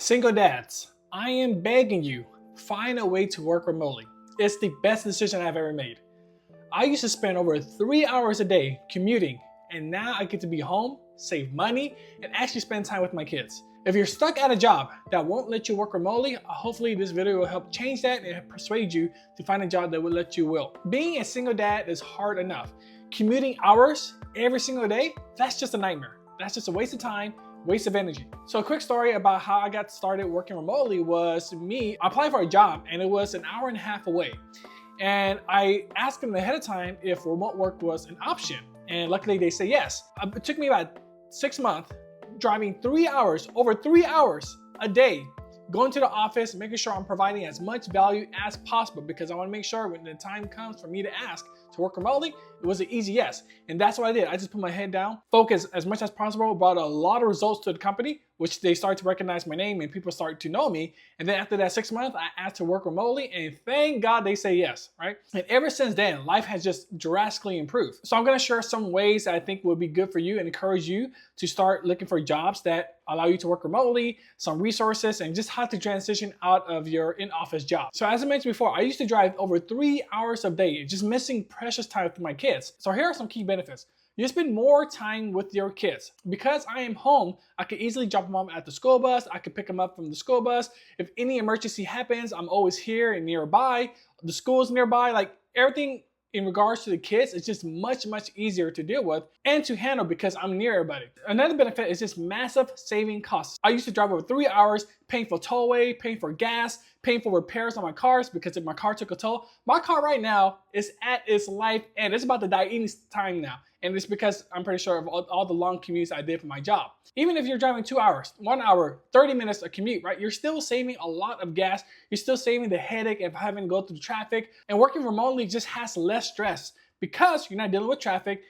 Single dads, I am begging you, find a way to work remotely. It's the best decision I've ever made. I used to spend over 3 hours a day commuting, and now I get to be home, save money, and actually spend time with my kids. If you're stuck at a job that won't let you work remotely, hopefully this video will help change that and persuade you to find a job that will let you will. Being a single dad is hard enough. Commuting hours every single day, that's just a nightmare. That's just a waste of time, waste of energy. So a quick story about how I got started working remotely was I applied for a job and it was an hour and a half away. And I asked them ahead of time if remote work was an option. And luckily they said yes. It took me about 6 months, driving 3 hours, over 3 hours a day, going to the office, making sure I'm providing as much value as possible because I want to make sure when the time comes for me to ask to work remotely, it was an easy yes. And that's what I did. I just put my head down, focused as much as possible, brought a lot of results to the company, which they started to recognize my name and people started to know me. And then after that 6 months, I asked to work remotely and thank God they say yes, right? And ever since then, life has just drastically improved. So I'm gonna share some ways that I think would be good for you and encourage you to start looking for jobs that allow you to work remotely, some resources, and just how to transition out of your in-office job. So as I mentioned before, I used to drive over 3 hours a day, just missing precious time with my kids. So here are some key benefits. You spend more time with your kids. Because I am home, I can easily drop them off at the school bus. I can pick them up from the school bus. If any emergency happens, I'm always here and nearby. The school's nearby, like everything in regards to the kids, it's just much easier to deal with and to handle because I'm near everybody. Another benefit is just massive saving costs. I used to drive over 3 hours, paying for tollway, paying for gas, paying for repairs on my cars because if my car took a toll. My car right now is at its life end. It's about to die any time now. And it's because I'm pretty sure of all the long commutes I did for my job. Even if you're driving 2 hours, 1 hour, 30 minutes a commute, right? You're still saving a lot of gas. You're still saving the headache of having to go through traffic. And working remotely just has less stress because you're not dealing with traffic.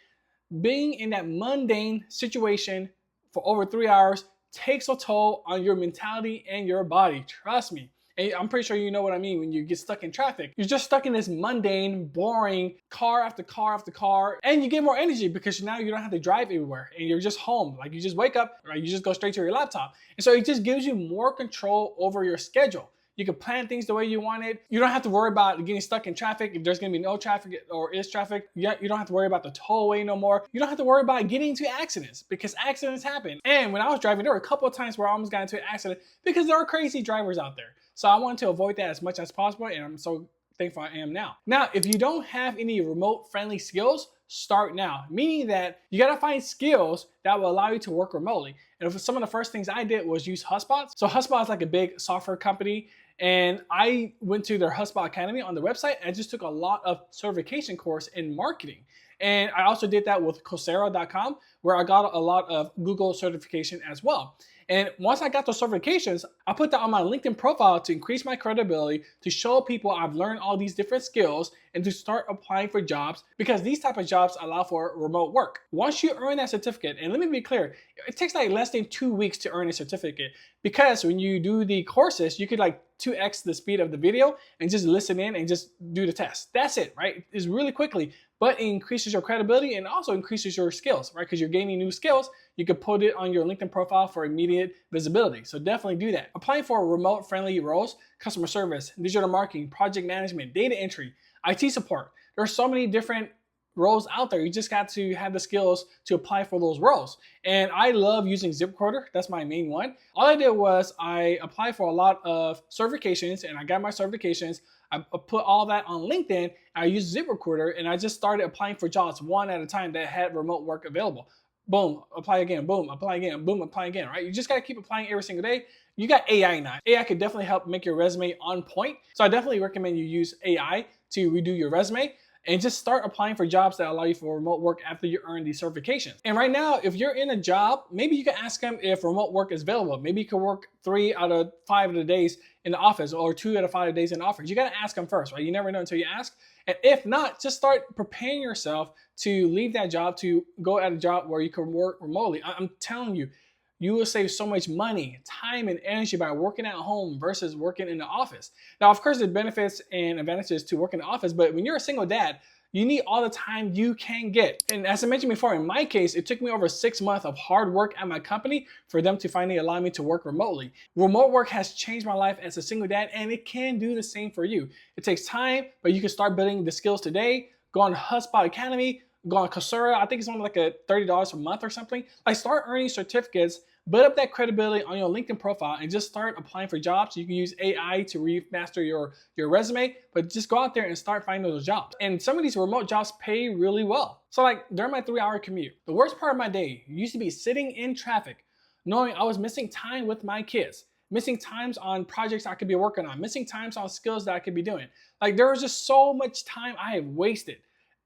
Being in that mundane situation for over 3 hours takes a toll on your mentality and your body. Trust me. And I'm pretty sure you know what I mean when you get stuck in traffic. You're just stuck in this mundane, boring car after car after car, and you get more energy because now you don't have to drive everywhere and you're just home. Like you just wake up, right? You just go straight to your laptop. And so it just gives you more control over your schedule. You can plan things the way you want it. You don't have to worry about getting stuck in traffic if there's gonna be no traffic or is traffic. You don't have to worry about the tollway no more. You don't have to worry about getting into accidents because accidents happen. And when I was driving, there were a couple of times where I almost got into an accident because there are crazy drivers out there. So I wanted to avoid that as much as possible, and I'm so thankful I am now. Now, if you don't have any remote friendly skills, start now. Meaning that you gotta find skills that will allow you to work remotely. And some of the first things I did was use HubSpot. So HubSpot is like a big software company, and I went to their HubSpot Academy on the website and just took a lot of certification course in marketing. And I also did that with Coursera.com, where I got a lot of Google certification as well. And once I got those certifications, I put that on my LinkedIn profile to increase my credibility, to show people I've learned all these different skills, and to start applying for jobs because these type of jobs allow for remote work. Once you earn that certificate, and let me be clear, it takes like less than 2 weeks to earn a certificate because when you do the courses, you could like 2x the speed of the video and just listen in and just do the test. That's it, right? It's really quickly, but it increases your credibility and also increases your skills, right? Because you're gaining new skills. You could put it on your LinkedIn profile for immediate visibility. So definitely do that. Applying for remote friendly roles, customer service, digital marketing, project management, data entry, IT support. There are so many different roles out there. You just got to have the skills to apply for those roles. And I love using ZipRecruiter. That's my main one. All I did was I applied for a lot of certifications and I got my certifications. I put all that on LinkedIn. I used ZipRecruiter and I just started applying for jobs one at a time that had remote work available. Boom, apply again, boom, apply again, boom, apply again, right? You just gotta keep applying every single day. You got AI now. AI could definitely help make your resume on point. So I definitely recommend you use AI to redo your resume and just start applying for jobs that allow you for remote work after you earn these certifications. And right now, if you're in a job, maybe you can ask them if remote work is available. Maybe you can work 3 out of 5 of the days in the office or 2 out of 5 days in the office. You gotta ask them first, right? You never know until you ask. And if not, just start preparing yourself to leave that job, to go at a job where you can work remotely. I'm telling you, you will save so much money, time, and energy by working at home versus working in the office. Now, of course, there's benefits and advantages to working in the office, but when you're a single dad, You need all the time you can get. And as I mentioned before, in my case, it took me over 6 months of hard work at my company for them to finally allow me to work remotely. Remote work has changed my life as a single dad, and it can do the same for you. It takes time, but you can start building the skills today. Go on HubSpot Academy, go on Coursera. I think it's only like a $30 a month or something. Like, start earning certificates, build up that credibility on your LinkedIn profile, and just start applying for jobs. You can use AI to remaster your resume, but just go out there and start finding those jobs. And some of these remote jobs pay really well. So like during my 3-hour commute, the worst part of my day used to be sitting in traffic, knowing I was missing time with my kids, missing times on projects I could be working on, missing times on skills that I could be doing. Like, there was just so much time I have wasted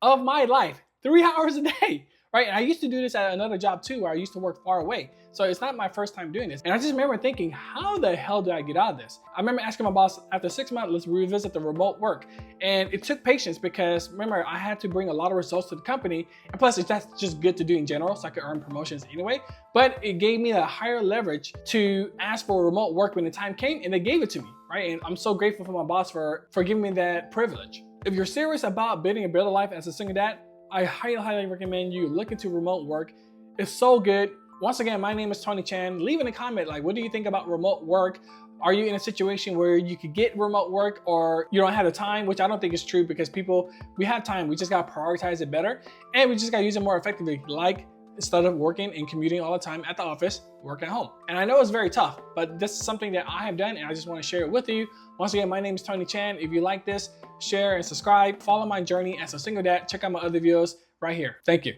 of my life, 3 hours a day. Right? And I used to do this at another job too, where I used to work far away. So it's not my first time doing this. And I just remember thinking, how the hell did I get out of this? I remember asking my boss, after 6 months, let's revisit the remote work. And it took patience because, remember, I had to bring a lot of results to the company. And plus, that's just good to do in general, so I could earn promotions anyway. But it gave me a higher leverage to ask for remote work when the time came, and they gave it to me, right? And I'm so grateful for my boss for giving me that privilege. If you're serious about building a better life as a single dad, I highly recommend you look into remote work. It's so good. Once again, my name is Tony Chan. Leave in a comment, like, what do you think about remote work? Are you in a situation where you could get remote work, or you don't have the time? Which I don't think is true, because we have time. We just gotta prioritize it better, and we just gotta use it more effectively. Like, instead of working and commuting all the time at the office, work at home. And I know it's very tough, but this is something that I have done, and I just want to share it with you. Once again, my name is Tony Chan. If you like this, share and subscribe. Follow my journey as a single dad. Check out my other videos right here. Thank you.